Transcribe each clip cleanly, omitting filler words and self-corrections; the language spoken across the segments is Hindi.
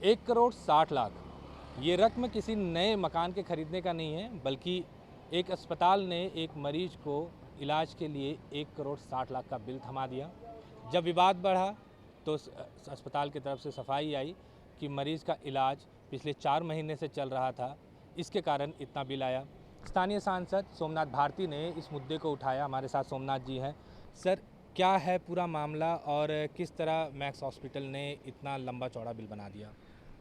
1,60,00,000 ये रकम किसी नए मकान के खरीदने का नहीं है, बल्कि एक अस्पताल ने एक मरीज को इलाज के लिए 1,60,00,000 का बिल थमा दिया। जब विवाद बढ़ा तो अस्पताल की तरफ से सफाई आई कि मरीज का इलाज पिछले 4 महीने से चल रहा था, इसके कारण इतना बिल आया। स्थानीय सांसद सोमनाथ भारती ने इस मुद्दे को उठाया। हमारे साथ सोमनाथ जी हैं। सर, क्या है पूरा मामला और किस तरह मैक्स हॉस्पिटल ने इतना लंबा चौड़ा बिल बना दिया?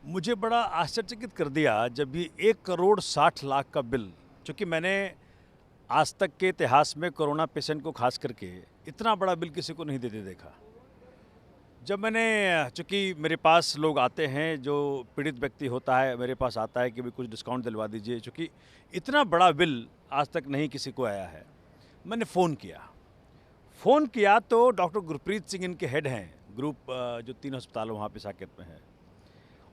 मुझे बड़ा आश्चर्यचकित कर दिया जब ये 1,60,00,000 का बिल, चूँकि मैंने आज तक के इतिहास में कोरोना पेशेंट को खास करके इतना बड़ा बिल किसी को नहीं देते देखा। जब मैंने, चूँकि मेरे पास लोग आते हैं, जो पीड़ित व्यक्ति होता है मेरे पास आता है कि भाई कुछ डिस्काउंट दिलवा दीजिए, चूँकि इतना बड़ा बिल आज तक नहीं किसी को आया है। मैंने फ़ोन किया तो डॉक्टर गुरप्रीत सिंह इनके हेड हैं, ग्रुप जो 3 अस्पताल वहाँ पे साकेत में है।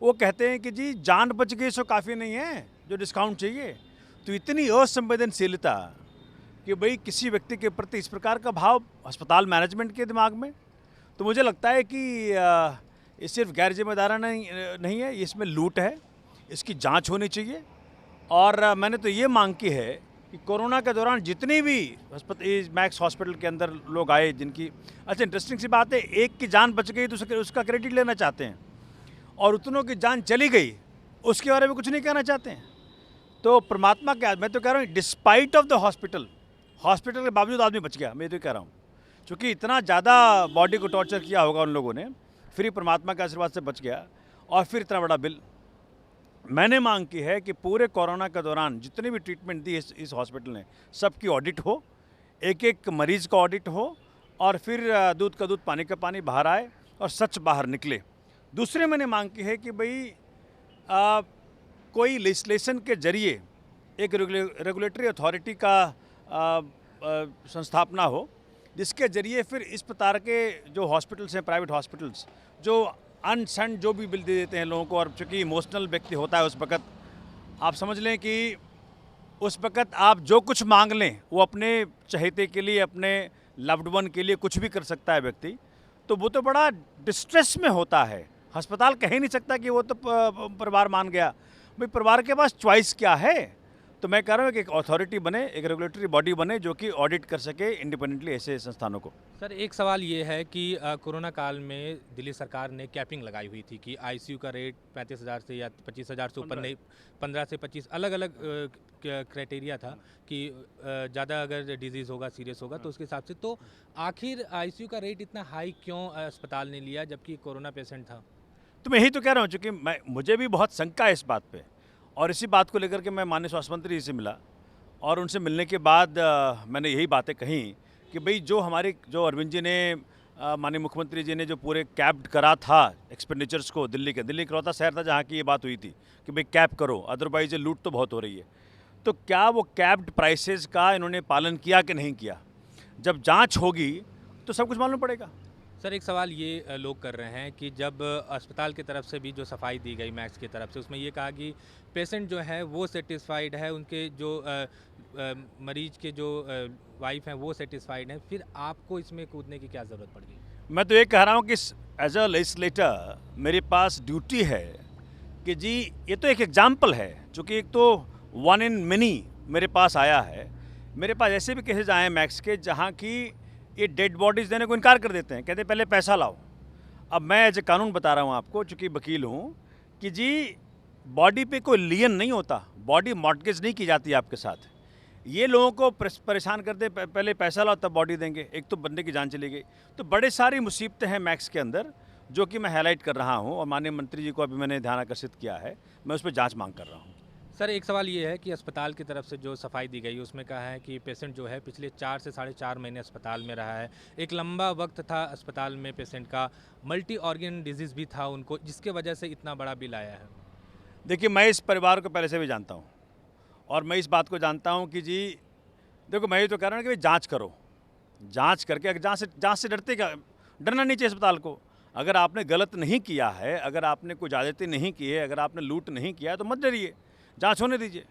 वो कहते हैं कि जी जान बच गई सो काफ़ी नहीं है जो डिस्काउंट चाहिए। तो इतनी असंवेदनशीलता कि भाई किसी व्यक्ति के प्रति इस प्रकार का भाव अस्पताल मैनेजमेंट के दिमाग में, तो मुझे लगता है कि ये सिर्फ गैर जिम्मेदाराना नहीं है, इसमें लूट है, इसकी जांच होनी चाहिए। और मैंने तो ये मांग की है कि कोरोना के दौरान जितनी भी मैक्स हॉस्पिटल के अंदर लोग आए जिनकी, अच्छा इंटरेस्टिंग सी बात है, एक की जान बच गई तो उसका क्रेडिट लेना चाहते हैं, और उतनों की जान चली गई उसके बारे में कुछ नहीं कहना चाहते हैं। तो परमात्मा क्या, मैं तो कह रहा हूँ डिस्पाइट ऑफ द हॉस्पिटल के बावजूद आदमी बच गया। मैं तो कह रहा हूँ क्योंकि इतना ज़्यादा बॉडी को टॉर्चर किया होगा उन लोगों ने, फिर परमात्मा के आशीर्वाद से बच गया, और फिर इतना बड़ा बिल। मैंने मांग की है कि पूरे कोरोना के दौरान जितनी भी ट्रीटमेंट दी इस हॉस्पिटल ने, सबकी ऑडिट हो, एक एक मरीज़ का ऑडिट हो, और फिर दूध का दूध पानी का पानी बाहर आए और सच बाहर निकले। दूसरे मैंने मांग की है कि भाई कोई लेजिस्लेशन के जरिए एक रेगुलेटरी अथॉरिटी का संस्थापना हो, जिसके जरिए फिर इस प्रकार के जो हॉस्पिटल्स हैं, प्राइवेट हॉस्पिटल्स, जो अनसेंड जो भी बिल दे देते हैं लोगों को, और चूँकि इमोशनल व्यक्ति होता है उस वक़्त, आप समझ लें कि उस वक़्त आप जो कुछ मांग लें वो अपने चहेते के लिए, अपने लव्ड वन के लिए कुछ भी कर सकता है व्यक्ति, तो वो तो बड़ा डिस्ट्रेस में होता है। अस्पताल कह ही नहीं सकता कि वो तो परिवार मान गया। भाई परिवार के पास चॉइस क्या है? तो मैं कह रहा हूँ कि एक अथॉरिटी बने, एक रेगुलेटरी बॉडी बने जो कि ऑडिट कर सके इंडिपेंडेंटली ऐसे संस्थानों को। सर, एक सवाल ये है कि कोरोना काल में दिल्ली सरकार ने कैपिंग लगाई हुई थी कि आईसीयू का रेट 35,000 से या 25,000 से ऊपर नहीं, 15 से 25 अलग-अलग क्राइटेरिया था कि ज़्यादा अगर डिजीज़ होगा, सीरियस होगा तो उसके हिसाब से। तो आखिर आईसीयू का रेट इतना हाई क्यों अस्पताल ने लिया जबकि कोरोना पेशेंट था? तो मैं यही तो कह रहा हूँ, चूँकि मुझे भी बहुत शंका है इस बात पे, और इसी बात को लेकर के मैं माननीय स्वास्थ्य मंत्री जी से मिला, और उनसे मिलने के बाद मैंने यही बातें कही कि भाई जो अरविंद जी ने, माननीय मुख्यमंत्री जी ने जो पूरे कैप्ड करा था एक्सपेंडिचर्स को, दिल्ली इकलौता शहर था जहाँ की ये बात हुई थी कि भाई कैप करो, अदरवाइज लूट तो बहुत हो रही है। तो क्या वो कैप्ड प्राइसेस का इन्होंने पालन किया कि नहीं किया? जब जाँच होगी तो सब कुछ मालूम पड़ेगा। सर, एक सवाल ये लोग कर रहे हैं कि जब अस्पताल की तरफ से भी जो सफाई दी गई मैक्स की तरफ से, उसमें ये कहा कि पेशेंट जो है वो सेटिस्फाइड है, उनके जो मरीज के जो वाइफ हैं वो सेटिस्फाइड हैं, फिर आपको इसमें कूदने की क्या ज़रूरत पड़ गई? मैं तो ये कह रहा हूँ कि एज अ लेजिस्लेटर मेरे पास ड्यूटी है कि जी ये तो एक एग्जाम्पल है, चूँकि एक तो वन इन मेनी मेरे पास आया है। मेरे पास ऐसे भी केसेज आए हैं मैक्स के जहाँ की ये डेड बॉडीज़ देने को इनकार कर देते हैं, कहते हैं पहले पैसा लाओ। अब मैं एज ए कानून बता रहा हूँ आपको, चूँकि वकील हूँ, कि जी बॉडी पे कोई लियन नहीं होता, बॉडी मॉर्टगेज नहीं की जाती आपके साथ। ये लोगों को परेशान करते पहले पैसा लाओ तब बॉडी देंगे, एक तो बंदे की जान चली गई। तो बड़े सारी मुसीबतें हैं मैक्स के अंदर जो कि मैं हाईलाइट कर रहा हूँ, और माननीय मंत्री जी को अभी मैंने ध्यान आकर्षित किया है, मैं उस पर जाँच मांग कर रहा हूँ। सर, एक सवाल ये है कि अस्पताल की तरफ से जो सफाई दी गई उसमें कहा है कि पेशेंट जो है पिछले 4 से 4.5 महीने अस्पताल में रहा है। एक लंबा वक्त था अस्पताल में पेशेंट का, मल्टी ऑर्गन डिजीज़ भी था उनको, जिसके वजह से इतना बड़ा बिल आया है। देखिए, मैं इस परिवार को पहले से भी जानता हूँ, और मैं इस बात को जानता हूँ कि जी देखो, मैं ये तो कह रहा हूँ कि भाई जाँच करो, जाँच करके, अगर जाँच से डरते क्या? डरना नहीं चाहिए अस्पताल को। अगर आपने गलत नहीं किया है, अगर आपने कोई ज़्यादती नहीं की है, अगर आपने लूट नहीं किया है तो मत डरिए, जाँच होने दीजिए।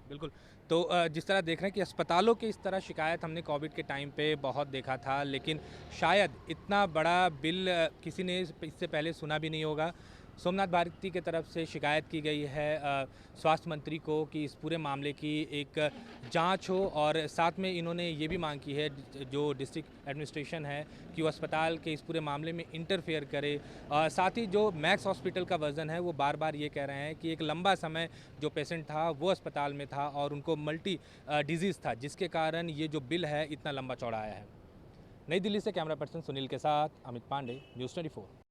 बिल्कुल। तो जिस तरह देख रहे हैं कि अस्पतालों की इस तरह शिकायत हमने कोविड के टाइम पे बहुत देखा था, लेकिन शायद इतना बड़ा बिल किसी ने इससे पहले सुना भी नहीं होगा। सोमनाथ भारती की तरफ से शिकायत की गई है स्वास्थ्य मंत्री को कि इस पूरे मामले की एक जांच हो, और साथ में इन्होंने ये भी मांग की है जो डिस्ट्रिक्ट एडमिनिस्ट्रेशन है कि वो अस्पताल के इस पूरे मामले में इंटरफेयर करे। साथ ही जो मैक्स हॉस्पिटल का वर्जन है वो बार बार ये कह रहे हैं कि एक लंबा समय जो पेशेंट था वो अस्पताल में था और उनको मल्टी डिजीज़ था, जिसके कारण ये जो बिल है इतना लंबा चौड़ा आया है। नई दिल्ली से कैमरा पर्सन सुनील के साथ अमित पांडे, न्यूज़ 24।